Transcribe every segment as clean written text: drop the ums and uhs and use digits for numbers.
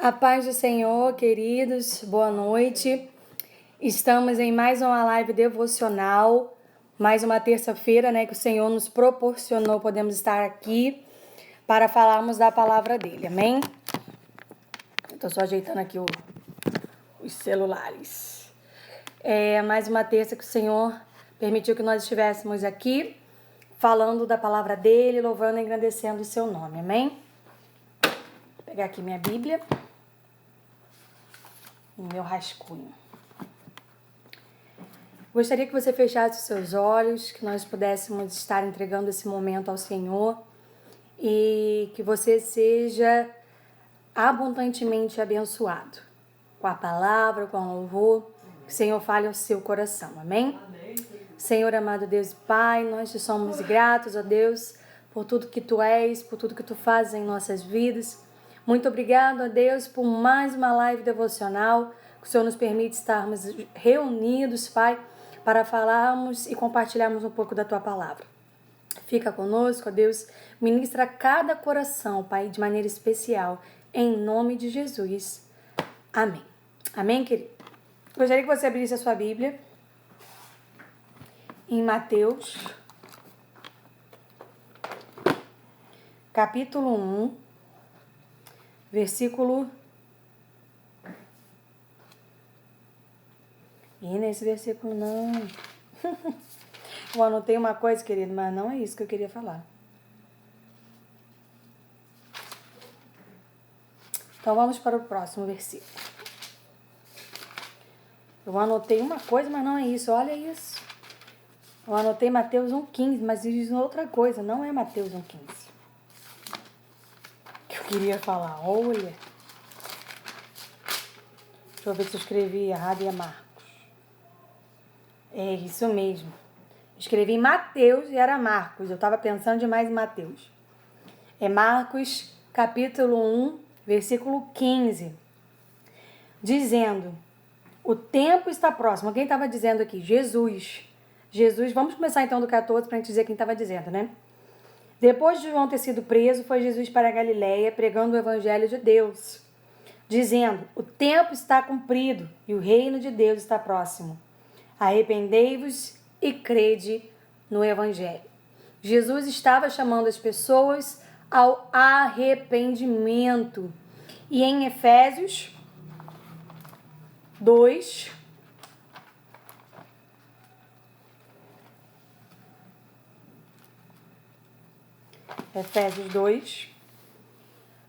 A paz do Senhor, queridos, boa noite. Estamos em mais uma live devocional, mais uma terça-feira, que o Senhor nos proporcionou, podemos estar aqui para falarmos da palavra dele, amém? Estou só ajeitando aqui os celulares. É mais uma terça que o Senhor permitiu que nós estivéssemos aqui, falando da palavra dele, louvando e engrandecendo o seu nome, amém? Vou pegar aqui minha Bíblia. No meu rascunho. Gostaria que você fechasse os seus olhos, que nós pudéssemos estar entregando esse momento ao Senhor e que você seja abundantemente abençoado com a palavra, com o louvor, que o Senhor fale ao seu coração, amém? Senhor amado Deus e Pai, nós te somos gratos, ó Deus, por tudo que Tu és, por tudo que Tu fazes em nossas vidas. Muito obrigado, ó Deus, por mais uma live devocional, que o Senhor nos permite estarmos reunidos, Pai, para falarmos e compartilharmos um pouco da Tua palavra. Fica conosco, ó Deus, ministra cada coração, Pai, de maneira especial, em nome de Jesus. Amém. Amém, querido? Gostaria que você abrisse a sua Bíblia em Mateus, capítulo 1, versículo... E nesse versículo não... Eu anotei uma coisa, querido, mas não é isso que eu queria falar. Então vamos para o próximo versículo. Eu anotei uma coisa, mas não é isso. Olha isso. Eu anotei Mateus 1,15, mas diz outra coisa. Não é Mateus 1,15. Que eu queria falar. Olha. Deixa eu ver se eu escrevi errado e é Marcos. É isso mesmo. Escrevi Mateus e era Marcos. Eu estava pensando demais em Mateus. É Marcos, capítulo 1, versículo 15. Dizendo, o tempo está próximo. Quem estava dizendo aqui? Jesus. Jesus, vamos começar então do 14 para a gente dizer quem estava dizendo, né? Depois de João ter sido preso, foi Jesus para a Galileia pregando o evangelho de Deus, dizendo, o tempo está cumprido e o reino de Deus está próximo. Arrependei-vos e crede no evangelho. Jesus estava chamando as pessoas ao arrependimento. E em Efésios 2,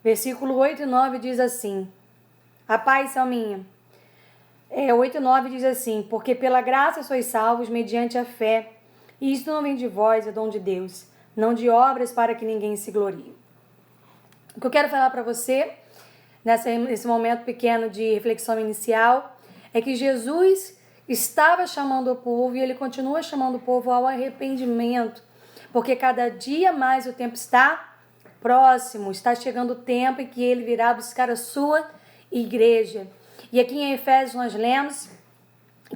versículo 8 e 9 diz assim, a paz são minha. 8 e 9 diz assim, porque pela graça sois salvos mediante a fé, e isto não vem de vós, é dom de Deus, não de obras para que ninguém se glorie. O que eu quero falar para você, nesse momento pequeno de reflexão inicial, é que Jesus estava chamando o povo e ele continua chamando o povo ao arrependimento, porque cada dia mais o tempo está próximo, está chegando o tempo em que ele virá buscar a sua igreja. E aqui em Efésios nós lemos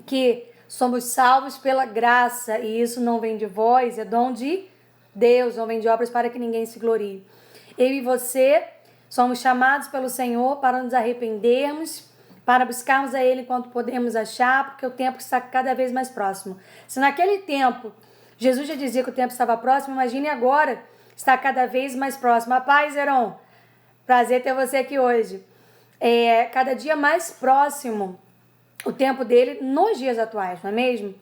que somos salvos pela graça, e isso não vem de vós, é dom de Deus, não vem de obras para que ninguém se glorie. Eu e você somos chamados pelo Senhor para nos arrependermos, para buscarmos a Ele enquanto podemos achar, porque o tempo está cada vez mais próximo. Se naquele tempo Jesus já dizia que o tempo estava próximo, imagine agora, está cada vez mais próximo. A paz, Heron, prazer ter você aqui hoje. Cada dia mais próximo o tempo dele nos dias atuais, não é mesmo?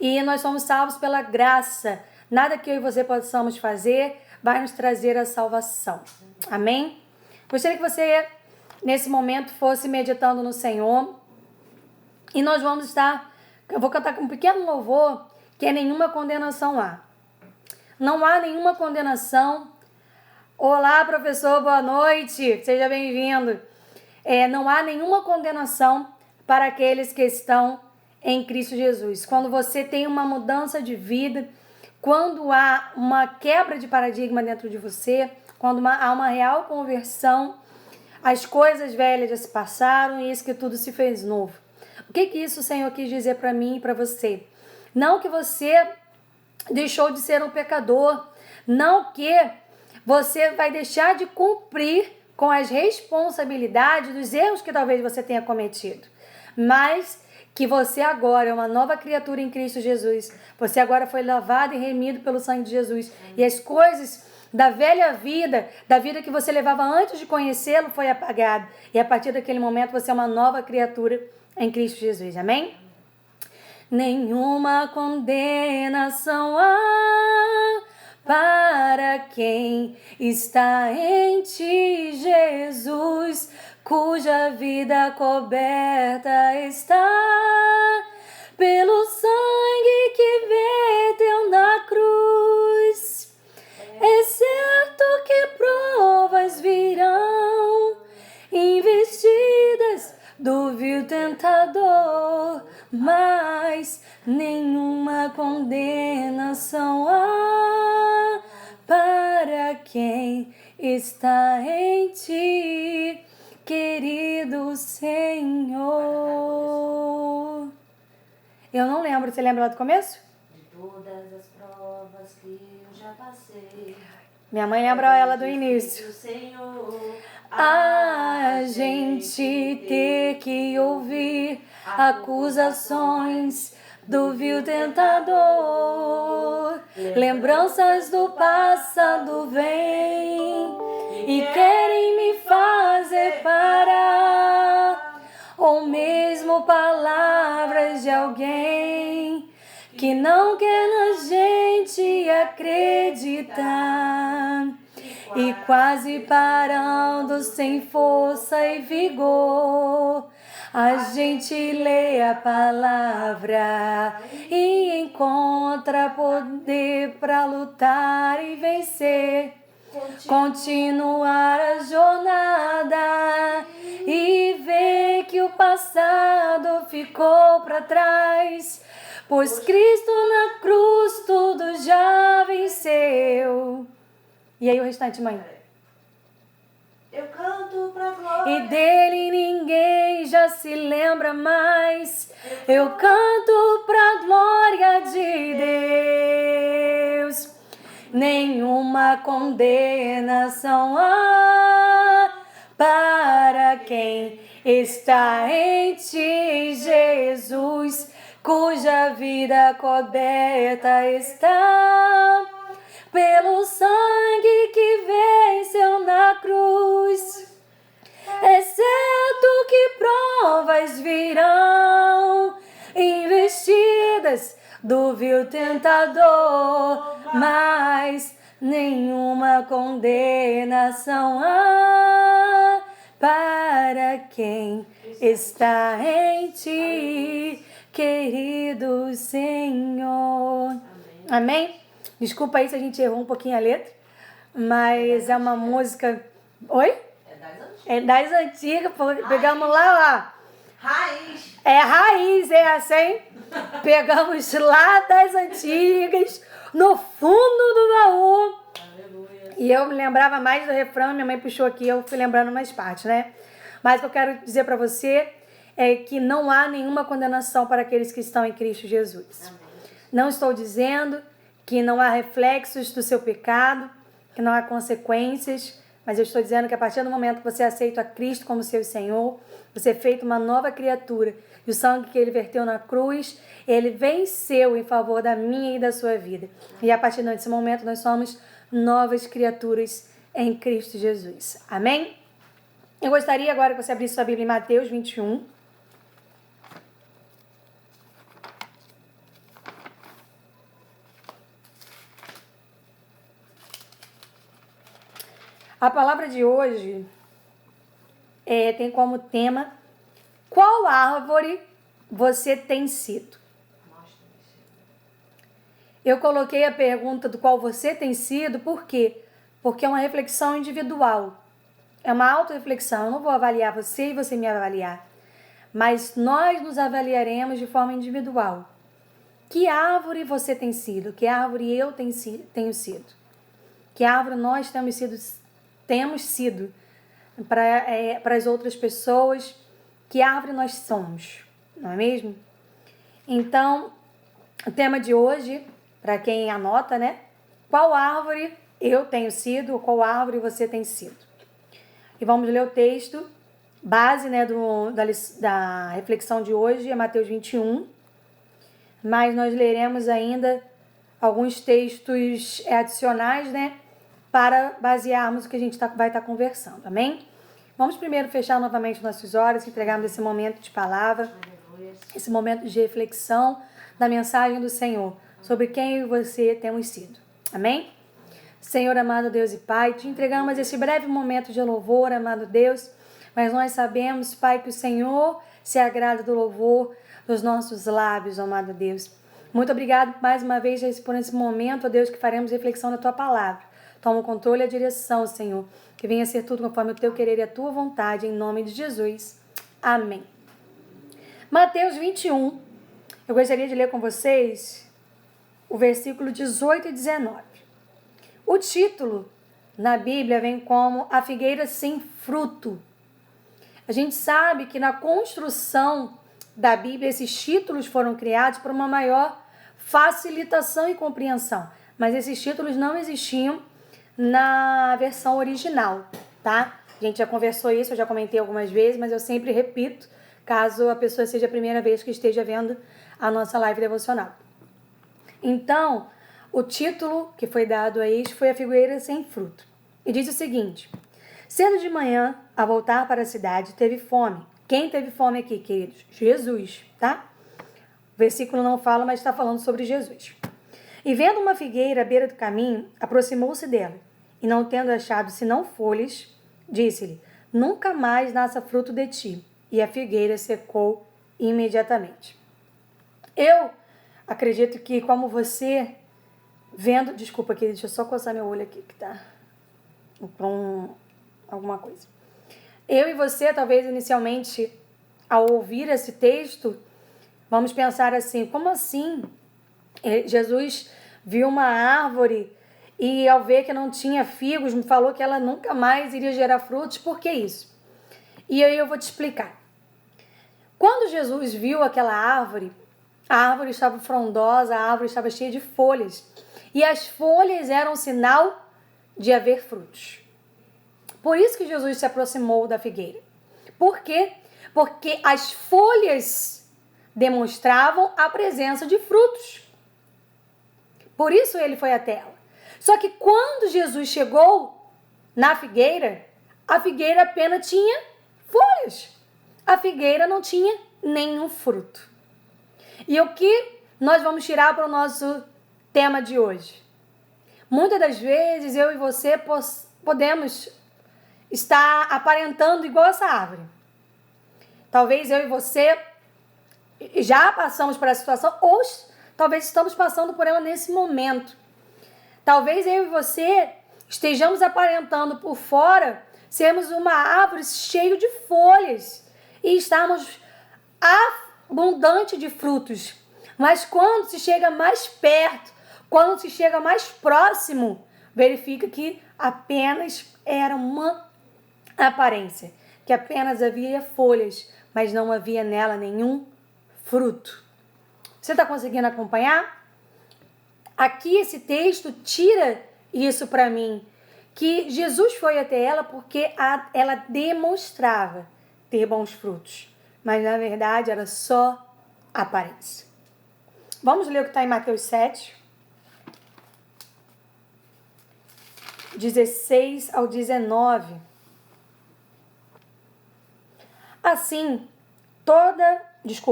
E nós somos salvos pela graça. Nada que eu e você possamos fazer vai nos trazer a salvação. Amém? Gostaria que você, nesse momento, fosse meditando no Senhor. E nós vamos estar... Eu vou cantar com um pequeno louvor, que é nenhuma condenação há. Não há nenhuma condenação. Olá, professor, boa noite. Seja bem-vindo. Não há nenhuma condenação para aqueles que estão em Cristo Jesus. Quando você tem uma mudança de vida, quando há uma quebra de paradigma dentro de você, quando há uma real conversão, as coisas velhas já se passaram e eis que tudo se fez novo. O que isso o Senhor quis dizer para mim e para você? Não que você deixou de ser um pecador, não que você vai deixar de cumprir com as responsabilidades dos erros que talvez você tenha cometido, mas que você agora é uma nova criatura em Cristo Jesus. Você agora foi lavado e remido pelo sangue de Jesus. E as coisas da velha vida, da vida que você levava antes de conhecê-lo, foi apagado. E a partir daquele momento você é uma nova criatura em Cristo Jesus. Amém? Nenhuma condenação há para quem está em ti, Jesus, cuja vida coberta está pelo sangue que verteu na cruz. É certo que provas virão, investidas do vil tentador, mas nenhuma condenação há para quem está em ti, querido Senhor. Eu não lembro, você lembra lá do começo? De todas as provas que eu já passei, Minha mãe lembra ela do início. Senhor, A gente ter que ouvir acusações do vil tentador, lembranças do passado vêm e querem me fazer parar, ou mesmo palavras de alguém que não quer na gente acreditar. E quase parando sem força e vigor, a gente lê a palavra e encontra poder para lutar e vencer. Continuar a jornada e ver que o passado ficou para trás, pois Cristo na cruz tudo já venceu. E aí o restante, mãe? eu canto pra glória. E dele ninguém já se lembra mais. Eu canto pra glória de Deus. Nenhuma condenação há para quem está em ti, Jesus, cuja vida coberta está pelo sangue que venceu na cruz. É certo que provas virão, investidas do vil tentador, mas nenhuma condenação há para quem está em ti, querido Senhor. Amém? Desculpa aí se a gente errou um pouquinho a letra, mas é uma música... Oi? É das antigas, pegamos lá, ó. Raiz. É raiz essa, hein? Pegamos lá das antigas, no fundo do baú. Aleluia. E eu me lembrava mais do refrão, minha mãe puxou aqui, eu fui lembrando mais partes, né? Mas o que eu quero dizer para você é que não há nenhuma condenação para aqueles que estão em Cristo Jesus. Amém. Não estou dizendo que não há reflexos do seu pecado, que não há consequências, mas eu estou dizendo que a partir do momento que você aceita a Cristo como seu Senhor, você é feito uma nova criatura. E o sangue que ele verteu na cruz, ele venceu em favor da minha e da sua vida. E a partir desse momento nós somos novas criaturas em Cristo Jesus. Amém? Eu gostaria agora que você abrisse sua Bíblia em Mateus 21. A palavra de hoje tem como tema: qual árvore você tem sido? Eu coloquei a pergunta do qual você tem sido, por quê? Porque é uma reflexão individual, é uma autorreflexão. Eu não vou avaliar você e você me avaliar, mas nós nos avaliaremos de forma individual. Que árvore você tem sido? Que árvore eu tenho sido? Que árvore nós temos sido para as outras pessoas? Que árvore nós somos, não é mesmo? Então, o tema de hoje, para quem anota, né? Qual árvore eu tenho sido ou qual árvore você tem sido? e vamos ler o texto base, né, da reflexão de hoje, é Mateus 21, mas nós leremos ainda alguns textos adicionais, né, para basearmos o que a gente vai estar conversando, amém? Vamos primeiro fechar novamente nossos olhos e entregarmos esse momento de palavra, esse momento de reflexão da mensagem do Senhor, sobre quem eu e você temos sido, amém? Senhor, amado Deus e Pai, te entregamos esse breve momento de louvor, amado Deus, mas nós sabemos, Pai, que o Senhor se agrada do louvor dos nossos lábios, amado Deus. Muito obrigado mais uma vez por esse momento, ó Deus, que faremos reflexão na Tua palavra. Toma o controle e a direção, Senhor, que venha a ser tudo conforme o Teu querer e a Tua vontade, em nome de Jesus. Amém. Mateus 21, eu gostaria de ler com vocês o versículo 18 e 19. O título na Bíblia vem como A Figueira Sem Fruto. A gente sabe que na construção da Bíblia esses títulos foram criados por uma maior facilitação e compreensão, mas esses títulos não existiam na versão original, tá? A gente já conversou isso, eu já comentei algumas vezes, mas eu sempre repito, caso a pessoa seja a primeira vez que esteja vendo a nossa live devocional. Então, o título que foi dado a este foi A Figueira Sem Fruto. E diz o seguinte: cedo de manhã, ao voltar para a cidade, teve fome. Quem teve fome aqui, queridos? Jesus, tá? O versículo não fala, mas está falando sobre Jesus. E vendo uma figueira à beira do caminho, aproximou-se dela. E não tendo achado senão folhas, disse-lhe: nunca mais nasça fruto de ti. E a figueira secou imediatamente. Eu acredito que, como você vendo... Desculpa, querido, deixa eu só coçar meu olho aqui, que tá com alguma coisa. Eu e você, talvez inicialmente, ao ouvir esse texto, vamos pensar assim: como assim? Jesus viu uma árvore e, ao ver que não tinha figos, me falou que ela nunca mais iria gerar frutos. Por que isso? E aí eu vou te explicar. Quando Jesus viu aquela árvore, a árvore estava frondosa, a árvore estava cheia de folhas. E as folhas eram sinal de haver frutos. Por isso que Jesus se aproximou da figueira. Por quê? Porque as folhas demonstravam a presença de frutos. Por isso ele foi até ela. Só que quando Jesus chegou na figueira, a figueira apenas tinha folhas. A figueira não tinha nenhum fruto. E o que nós vamos tirar para o nosso tema de hoje? Muitas das vezes eu e você podemos estar aparentando igual essa árvore. Talvez eu e você já passamos por essa situação, ou talvez estamos passando por ela nesse momento. Talvez eu e você estejamos aparentando por fora sermos uma árvore cheia de folhas e estarmos abundante de frutos. Mas quando se chega mais perto, quando se chega mais próximo, verifica que apenas era uma aparência, que apenas havia folhas, mas não havia nela nenhum fruto. Você está conseguindo acompanhar? Aqui esse texto tira isso para mim, que Jesus foi até ela porque ela demonstrava ter bons frutos, mas na verdade era só aparência. Vamos ler o que está em Mateus 7, 16 ao 19. Assim,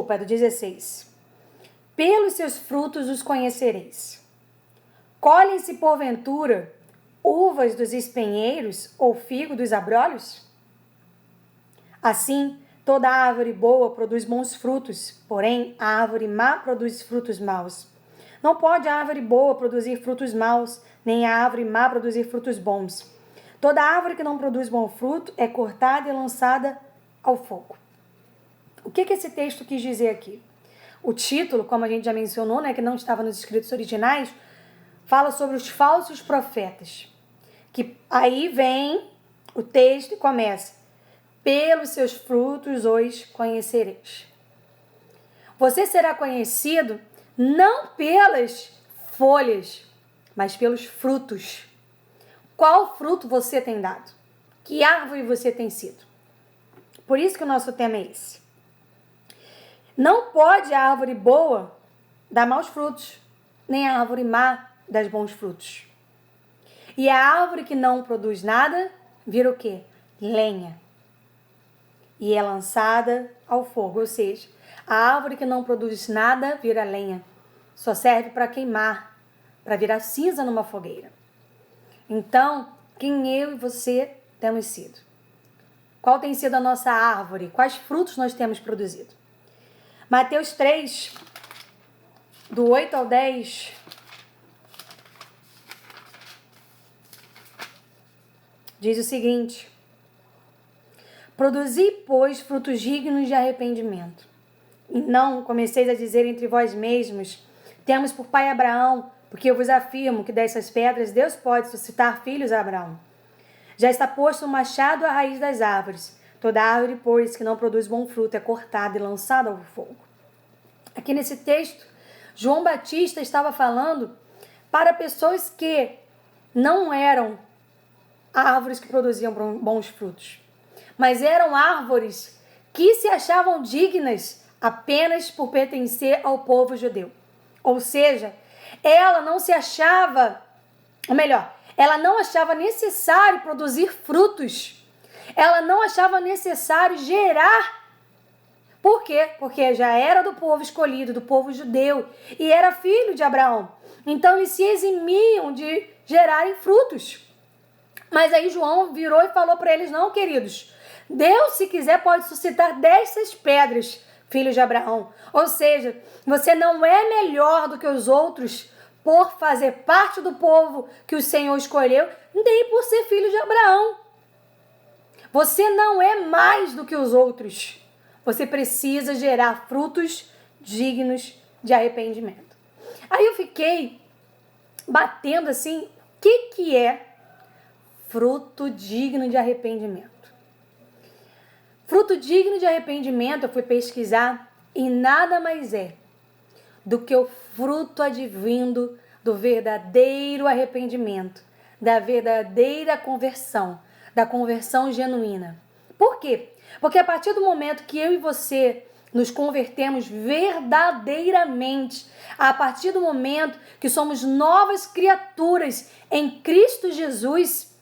é do 16. Pelos seus frutos os conhecereis. Colhem-se, porventura, uvas dos espinheiros ou figo dos abrolhos? Assim, toda árvore boa produz bons frutos, porém a árvore má produz frutos maus. Não pode a árvore boa produzir frutos maus, nem a árvore má produzir frutos bons. Toda árvore que não produz bom fruto é cortada e lançada ao fogo. O que esse texto quis dizer aqui? O título, como a gente já mencionou, né, que não estava nos escritos originais, fala sobre os falsos profetas. Que aí vem o texto e começa: pelos seus frutos os conhecereis. Você será conhecido não pelas folhas, mas pelos frutos. Qual fruto você tem dado? Que árvore você tem sido? Por isso que o nosso tema é esse. Não pode a árvore boa dar maus frutos, nem a árvore má dar bons frutos. E a árvore que não produz nada, vira o quê? Lenha. E é lançada ao fogo, ou seja, a árvore que não produz nada vira lenha. Só serve para queimar, para virar cinza numa fogueira. Então, quem eu e você temos sido? Qual tem sido a nossa árvore? Quais frutos nós temos produzido? Mateus 3, do 8 ao 10, diz o seguinte: produzi, pois, frutos dignos de arrependimento. E não comeceis a dizer entre vós mesmos, temos por pai Abraão, porque eu vos afirmo que dessas pedras Deus pode suscitar filhos a Abraão. Já está posto um machado à raiz das árvores. Toda árvore, pois, que não produz bom fruto é cortada e lançada ao fogo. Aqui nesse texto, João Batista estava falando para pessoas que não eram árvores que produziam bons frutos, mas eram árvores que se achavam dignas apenas por pertencer ao povo judeu. Ou seja, ela não se achava, ou melhor, ela não achava necessário produzir frutos. Ela não achava necessário gerar. Por quê? Porque já era do povo escolhido, do povo judeu, e era filho de Abraão. Então eles se eximiam de gerarem frutos. Mas aí João virou e falou para eles: não, queridos, Deus, se quiser, pode suscitar dessas pedras filhos de Abraão. Ou seja, você não é melhor do que os outros por fazer parte do povo que o Senhor escolheu, nem por ser filho de Abraão. Você não é mais do que os outros. Você precisa gerar frutos dignos de arrependimento. Aí eu fiquei batendo assim, o que é fruto digno de arrependimento? Fruto digno de arrependimento, eu fui pesquisar, e nada mais é do que o fruto advindo do verdadeiro arrependimento, da verdadeira conversão, da conversão genuína. Por quê? Porque a partir do momento que eu e você nos convertemos verdadeiramente, a partir do momento que somos novas criaturas em Cristo Jesus,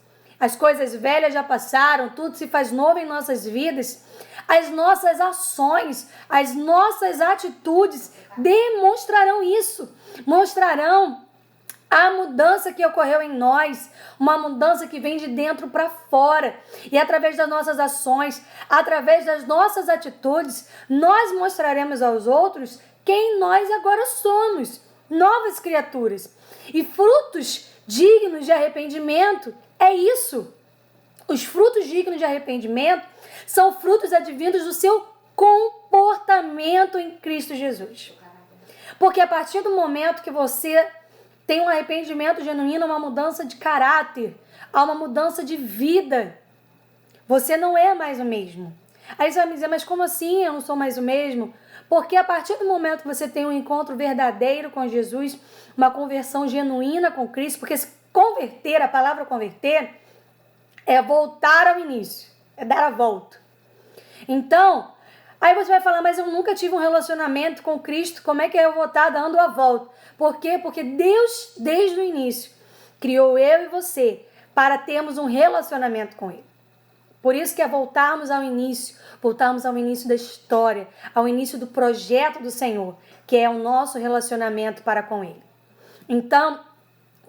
as coisas velhas já passaram, tudo se faz novo em nossas vidas. As nossas ações, as nossas atitudes demonstrarão isso. Mostrarão a mudança que ocorreu em nós, uma mudança que vem de dentro para fora. E através das nossas ações, através das nossas atitudes, nós mostraremos aos outros quem nós agora somos, novas criaturas. E frutos dignos de arrependimento é isso. Os frutos dignos de arrependimento são frutos advindos do seu comportamento em Cristo Jesus. Porque a partir do momento que você tem um arrependimento genuíno, uma mudança de caráter, há uma mudança de vida, você não é mais o mesmo. Aí você vai me dizer, mas como assim eu não sou mais o mesmo? Porque a partir do momento que você tem um encontro verdadeiro com Jesus, uma conversão genuína com Cristo, porque se converter, a palavra converter, é voltar ao início, é dar a volta. Então, aí você vai falar, mas eu nunca tive um relacionamento com Cristo, como é que eu vou estar dando a volta? Por quê? Porque Deus, desde o início, criou eu e você para termos um relacionamento com Ele. Por isso que é voltarmos ao início da história, ao início do projeto do Senhor, que é o nosso relacionamento para com Ele. Então,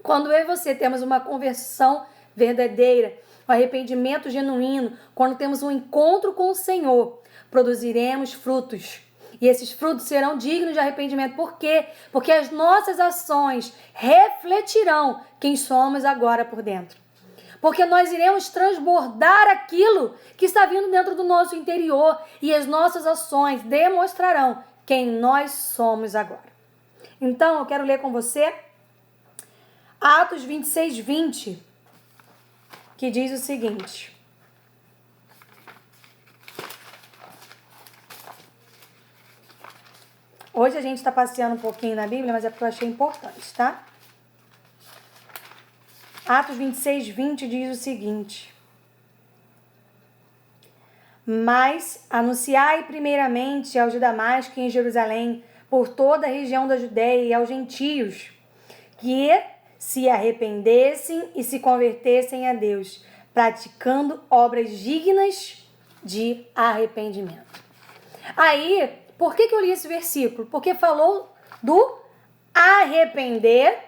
quando eu e você temos uma conversão verdadeira, um arrependimento genuíno, quando temos um encontro com o Senhor, produziremos frutos. E esses frutos serão dignos de arrependimento. Por quê? Porque as nossas ações refletirão quem somos agora por dentro. Porque nós iremos transbordar aquilo que está vindo dentro do nosso interior. E as nossas ações demonstrarão quem nós somos agora. Então, eu quero ler com você Atos 26, 20, que diz o seguinte: hoje a gente está passeando um pouquinho na Bíblia, mas é porque eu achei importante, tá? Atos 26, 20 diz o seguinte: Mas anunciai primeiramente aos de Damasco e em Jerusalém, por toda a região da Judéia e aos gentios, que se arrependessem e se convertessem a Deus, praticando obras dignas de arrependimento. Aí, por que eu li esse versículo? Porque falou do arrepender,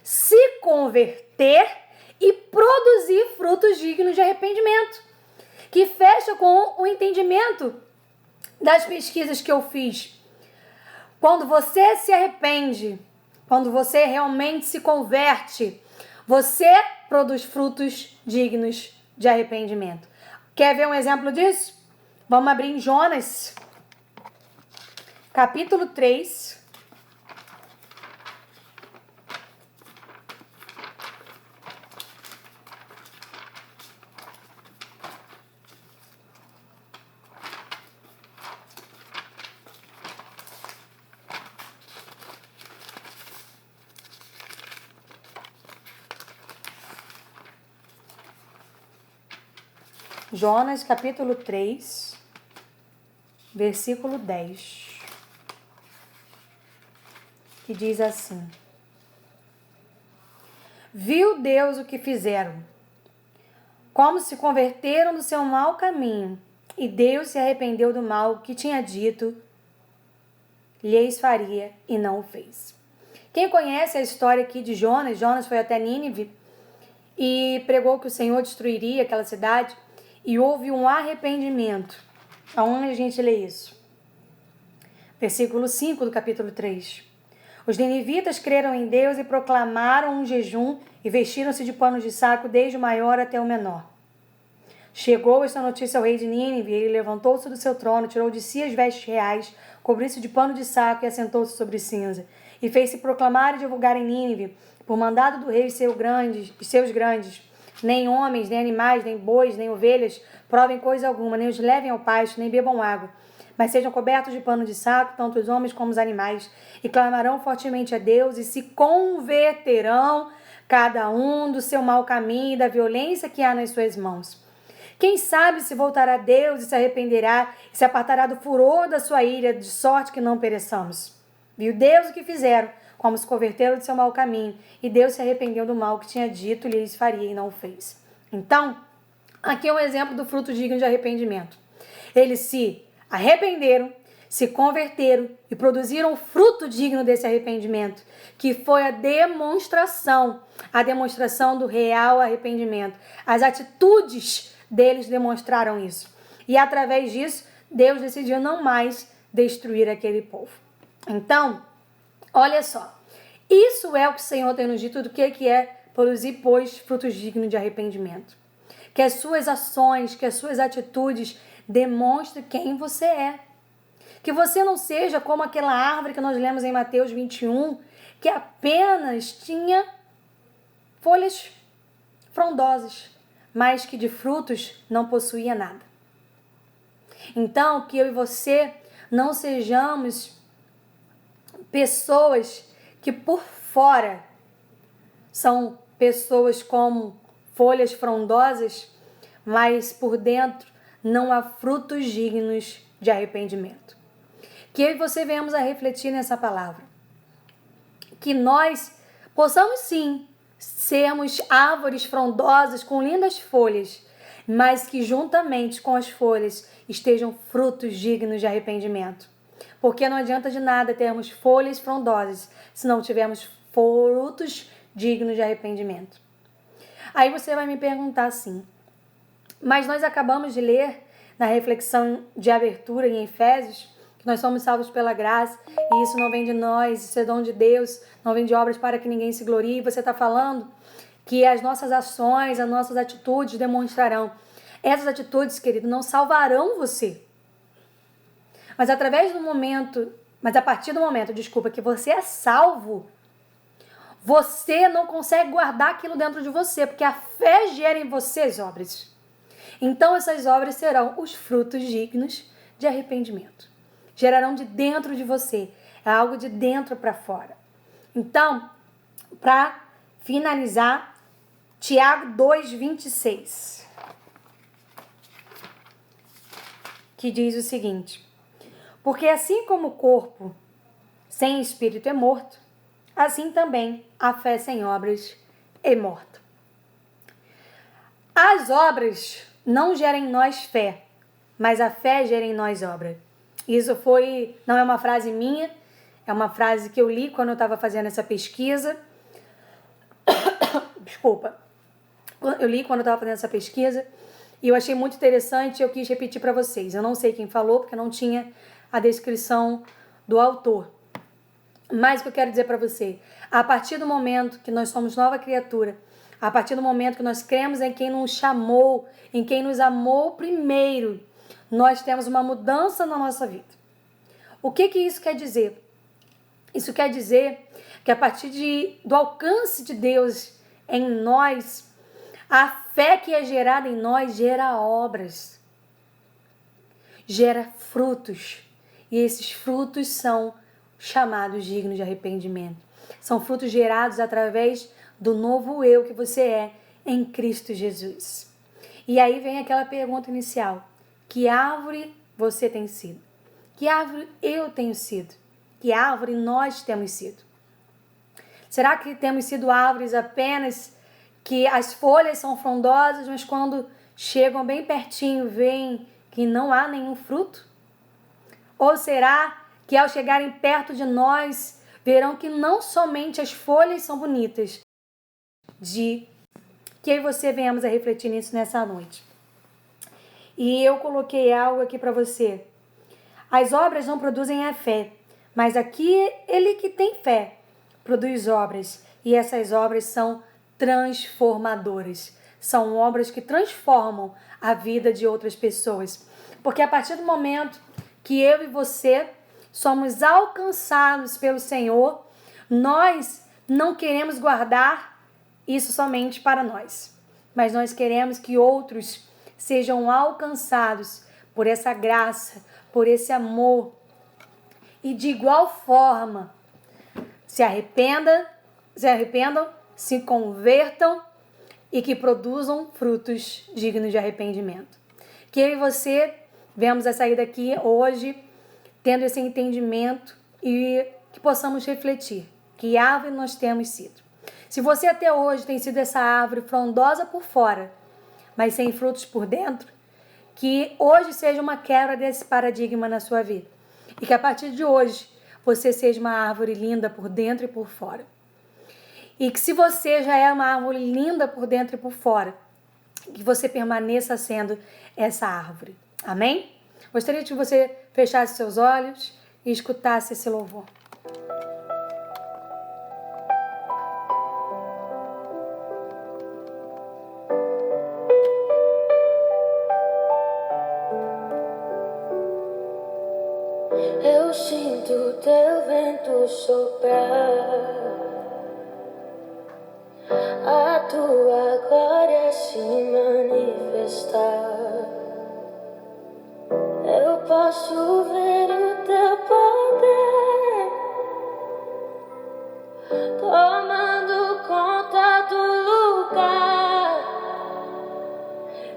se converter e produzir frutos dignos de arrependimento, que fecha com o entendimento das pesquisas que eu fiz. Quando você se arrepende, quando você realmente se converte, você produz frutos dignos de arrependimento. Quer ver um exemplo disso? Vamos abrir em Jonas, capítulo 3. Jonas, capítulo 3, versículo 10, que diz assim: Viu Deus o que fizeram, como se converteram do seu mau caminho, e Deus se arrependeu do mal que tinha dito lhes faria e não o fez. Quem conhece a história aqui de Jonas, Jonas foi até Nínive e pregou que o Senhor destruiria aquela cidade, e houve um arrependimento. Aonde a gente lê isso? Versículo 5 do capítulo 3. Os ninivitas creram em Deus e proclamaram um jejum e vestiram-se de panos de saco, desde o maior até o menor. Chegou esta notícia ao rei de Nínive, e ele levantou-se do seu trono, tirou de si as vestes reais, cobriu-se de pano de saco e assentou-se sobre cinza. E fez-se proclamar e divulgar em Nínive, por mandado do rei e seus grandes, nem homens, nem animais, nem bois, nem ovelhas provem coisa alguma, nem os levem ao pasto, nem bebam água, mas sejam cobertos de pano de saco, tanto os homens como os animais, e clamarão fortemente a Deus, e se converterão cada um do seu mau caminho e da violência que há nas suas mãos. Quem sabe se voltará a Deus e se arrependerá e se apartará do furor da sua ira, de sorte que não pereçamos. Viu Deus o que fizeram, como se converteram do seu mau caminho, e Deus se arrependeu do mal que tinha dito e lhes faria e não o fez. Então, aqui é um exemplo do fruto digno de arrependimento. Eles se arrependeram, se converteram e produziram o fruto digno desse arrependimento, que foi a demonstração do real arrependimento. As atitudes deles demonstraram isso. E através disso, Deus decidiu não mais destruir aquele povo. Então, olha só, isso é o que o Senhor tem nos dito do que é produzir, pois, frutos dignos de arrependimento. Que as suas ações, que as suas atitudes demonstrem quem você é. Que você não seja como aquela árvore que nós lemos em Mateus 21, que apenas tinha folhas frondosas, mas que de frutos não possuía nada. Então, que eu e você não sejamos pessoas que por fora são pessoas como folhas frondosas, mas por dentro não há frutos dignos de arrependimento. Que eu e você venhamos a refletir nessa palavra. Que nós possamos sim sermos árvores frondosas com lindas folhas, mas que juntamente com as folhas estejam frutos dignos de arrependimento. Porque não adianta de nada termos folhas frondosas se não tivermos frutos dignos de arrependimento. Aí você vai me perguntar assim, mas nós acabamos de ler na reflexão de abertura em Efésios que nós somos salvos pela graça e isso não vem de nós, isso é dom de Deus, não vem de obras para que ninguém se glorie. Você está falando que as nossas ações, as nossas atitudes demonstrarão. Essas atitudes, querido, não salvarão você. Mas a partir do momento, que você é salvo, você não consegue guardar aquilo dentro de você, porque a fé gera em você as obras. Então essas obras serão os frutos dignos de arrependimento. Gerarão de dentro de você, é algo de dentro para fora. Então, para finalizar, Tiago 2:26. que diz o seguinte: porque assim como o corpo sem espírito é morto, assim também a fé sem obras é morta. As obras não geram em nós fé, mas a fé gera em nós obra. Isso não é uma frase minha, é uma frase que eu li quando eu estava fazendo essa pesquisa. Desculpa. Eu li quando eu estava fazendo essa pesquisa e eu achei muito interessante e eu quis repetir para vocês. Eu não sei quem falou, porque não tinha a descrição do autor. Mas o que eu quero dizer para você, a partir do momento que nós somos nova criatura, a partir do momento que nós cremos em quem nos chamou, em quem nos amou primeiro, nós temos uma mudança na nossa vida. O que isso quer dizer? Isso quer dizer que a partir do alcance de Deus em nós, a fé que é gerada em nós gera obras, gera frutos. E esses frutos são chamados dignos de arrependimento. São frutos gerados através do novo eu que você é em Cristo Jesus. E aí vem aquela pergunta inicial: que árvore você tem sido? Que árvore eu tenho sido? Que árvore nós temos sido? Será que temos sido árvores apenas que as folhas são frondosas, mas quando chegam bem pertinho veem que não há nenhum fruto? Ou será que ao chegarem perto de nós verão que não somente as folhas são bonitas? Que eu e você venhamos a refletir nisso nessa noite. E eu coloquei algo aqui para você. As obras não produzem a fé, mas aquele que tem fé produz obras. E essas obras são transformadoras. São obras que transformam a vida de outras pessoas. Porque a partir do momento que eu e você somos alcançados pelo Senhor, nós não queremos guardar isso somente para nós, mas nós queremos que outros sejam alcançados por essa graça, por esse amor, e de igual forma se arrependam, se convertam e que produzam frutos dignos de arrependimento. Que eu e você venhamos a sair daqui hoje tendo esse entendimento e que possamos refletir que árvore nós temos sido. Se você até hoje tem sido essa árvore frondosa por fora, mas sem frutos por dentro, que hoje seja uma quebra desse paradigma na sua vida. E que a partir de hoje você seja uma árvore linda por dentro e por fora. E que se você já é uma árvore linda por dentro e por fora, que você permaneça sendo essa árvore. Amém? Gostaria que você fechasse seus olhos e escutasse esse louvor. Eu sinto teu vento soprar, a tua glória se manifestar. Eu posso ver o teu poder tomando conta do lugar,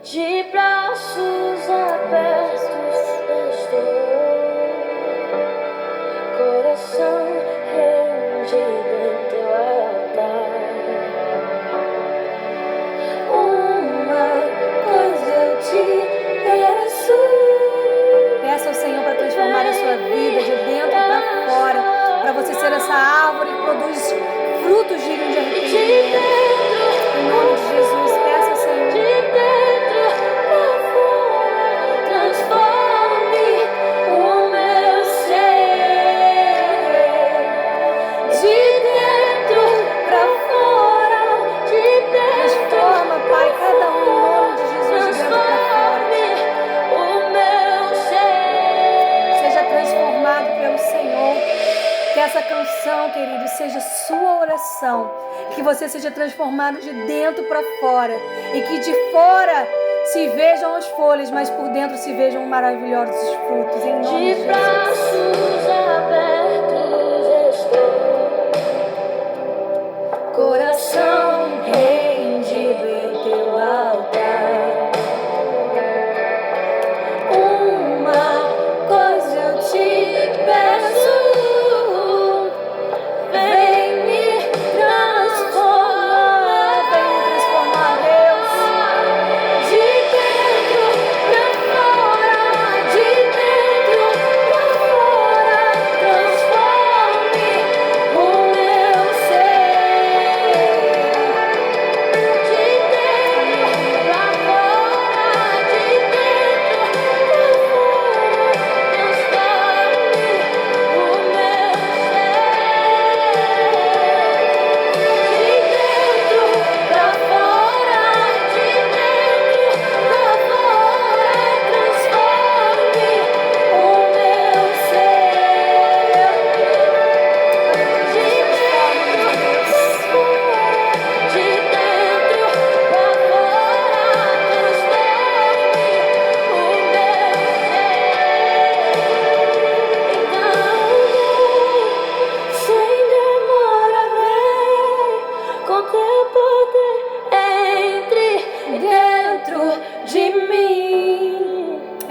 de braços abertos estou. Coração rendido em teu altar. Uma coisa eu te peço. Peça ao Senhor para transformar a sua vida de dentro para fora, para você ser essa árvore que produz frutos dignos de arrependimento. Em nome de Jesus, peça ao Senhor. De dentro para fora, transforme o meu ser. De dentro para fora, de dentro. Transforma, Pai, cada um em nome de Jesus, de dentro para fora. O meu ser. Seja transformado pelo Senhor. Que essa canção, querido, seja sua oração. Que você seja transformado de dentro para fora. E que de fora se vejam as folhas, mas por dentro se vejam maravilhosos frutos. Em nome de De Jesus. braços abertos estou. Coração rendido em teu altar. Uma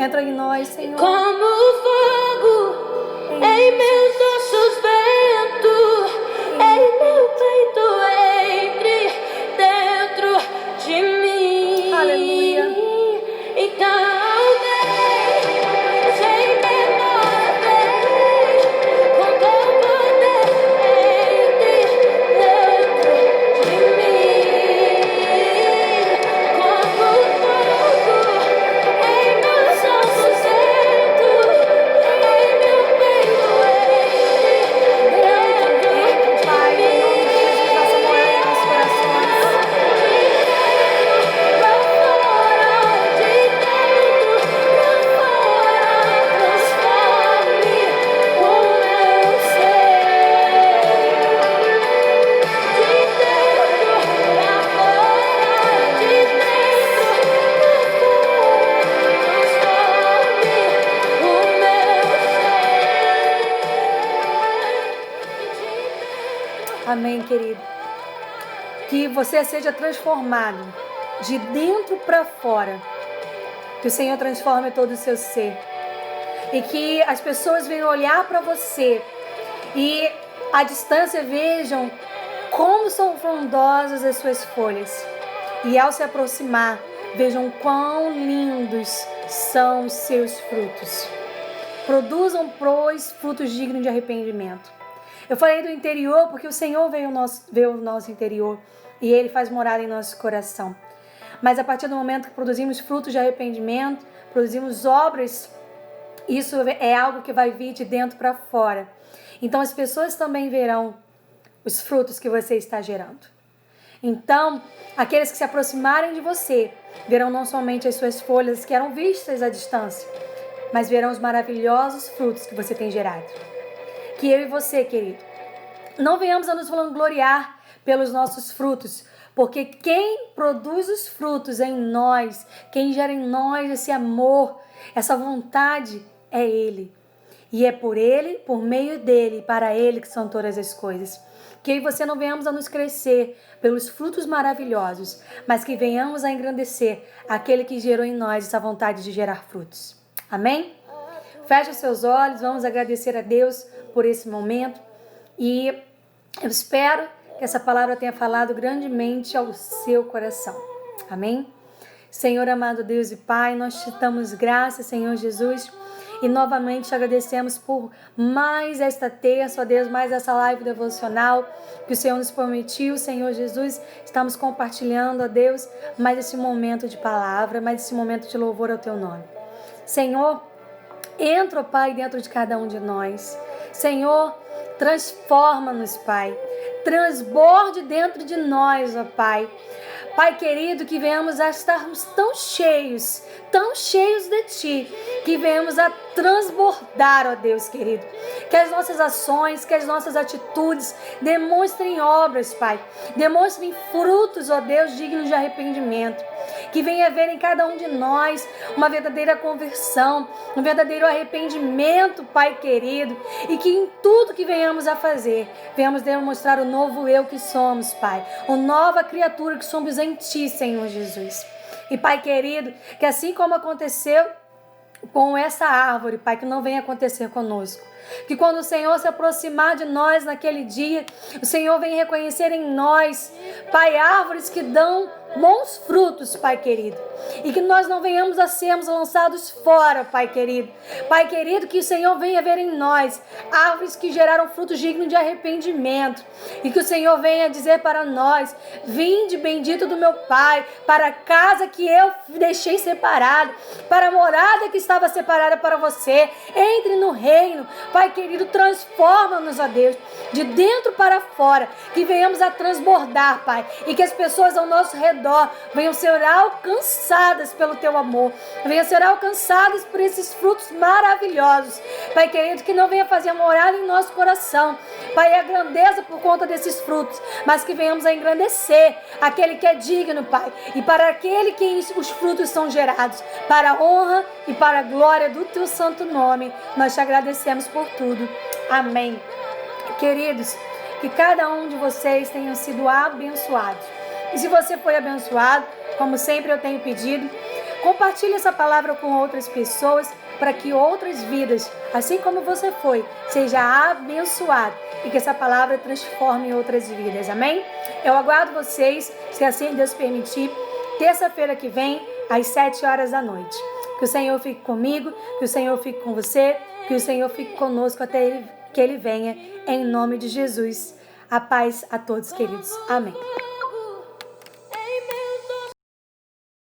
Entra em nós, Senhor. Como fogo em meus ossos dentro, em meu peito, entre dentro de mim. Aleluia. Então sem menor vez, com teu poder entre dentro de mim. Como fogo em meus ossos dentro, em meu peito, dentro Pai, em nome de Jesus, faça morada em nossos corações. pra fora, de dentro pra fora, transforme o meu ser. De dentro pra fora, de dentro pra fora, transforme o meu ser. Amém, querido. Que você seja transformado de dentro para fora. Que o Senhor transforme todo o seu ser. E que as pessoas venham olhar para você e à distância vejam como são frondosas as suas folhas. E ao se aproximar, vejam quão lindos são os seus frutos. Produzam, pois, frutos dignos de arrependimento. Eu falei do interior porque o Senhor veio ao nosso interior e Ele faz morada em nosso coração. Mas a partir do momento que produzimos frutos de arrependimento, produzimos obras, isso é algo que vai vir de dentro para fora. Então as pessoas também verão os frutos que você está gerando. Então, aqueles que se aproximarem de você verão não somente as suas folhas que eram vistas à distância, mas verão os maravilhosos frutos que você tem gerado. Que eu e você, querido, não venhamos a nos vangloriar pelos nossos frutos, porque quem produz os frutos em nós, quem gera em nós esse amor, essa vontade, é Ele. E é por Ele, por meio dEle e para Ele que são todas as coisas. Que eu e você não venhamos a nos crescer pelos frutos maravilhosos, mas que venhamos a engrandecer aquele que gerou em nós essa vontade de gerar frutos. Amém? Feche os seus olhos, vamos agradecer a Deus por esse momento. E eu espero que essa palavra tenha falado grandemente ao seu coração. Amém? Senhor amado Deus e Pai, nós te damos graças, Senhor Jesus, e novamente te agradecemos por mais esta terça, ó Deus, mais essa live devocional que o Senhor nos permitiu, Senhor Jesus. Estamos compartilhando, ó Deus, mais esse momento de palavra, mais esse momento de louvor ao teu nome. Senhor, entra, ó Pai, dentro de cada um de nós. Senhor, transforma-nos, Pai. Transborde dentro de nós, ó Pai. Pai querido, que venhamos a estarmos tão cheios de Ti, que venhamos a transbordar, ó Deus querido. Que as nossas ações, que as nossas atitudes demonstrem obras, Pai. Demonstrem frutos, ó Deus, dignos de arrependimento. Que venha haver em cada um de nós uma verdadeira conversão, um verdadeiro arrependimento, Pai querido. E que em tudo que venhamos a fazer, venhamos demonstrar o novo eu que somos, Pai. A nova criatura que somos em Ti, Senhor Jesus. E Pai querido, que assim como aconteceu com essa árvore, Pai, que não venha acontecer conosco. Que quando o Senhor se aproximar de nós naquele dia, o Senhor venha reconhecer em nós, Pai, árvores que dão bons frutos, Pai querido. E que nós não venhamos a sermos lançados fora, Pai querido. Pai querido, que o Senhor venha ver em nós árvores que geraram frutos dignos de arrependimento. E que o Senhor venha dizer para nós: vinde, bendito do meu Pai, para a casa que eu deixei separada, para a morada que estava separada para você. Entre no reino. Pai querido, transforma-nos, ó Deus, de dentro para fora. Que venhamos a transbordar, Pai. E que as pessoas ao nosso redor venham ser alcançadas pelo Teu amor. Venham ser alcançadas por esses frutos maravilhosos. Pai querido, que não venha fazer morada em nosso coração, Pai, a grandeza por conta desses frutos, mas que venhamos a engrandecer aquele que é digno, Pai. E para aquele que os frutos são gerados, para a honra e para a glória do Teu santo nome, nós te agradecemos por tudo. Amém. Queridos, que cada um de vocês tenham sido abençoados. E se você foi abençoado, como sempre eu tenho pedido, Compartilhe essa palavra com outras pessoas para que outras vidas, assim como você foi, seja abençoado e que essa palavra transforme outras vidas. Amém? Eu aguardo vocês, se assim Deus permitir, terça-feira que vem, às 7 horas da noite. Que o Senhor fique comigo, que o Senhor fique com você, que o Senhor fique conosco até que Ele venha, em nome de Jesus. A paz a todos, queridos. Amém.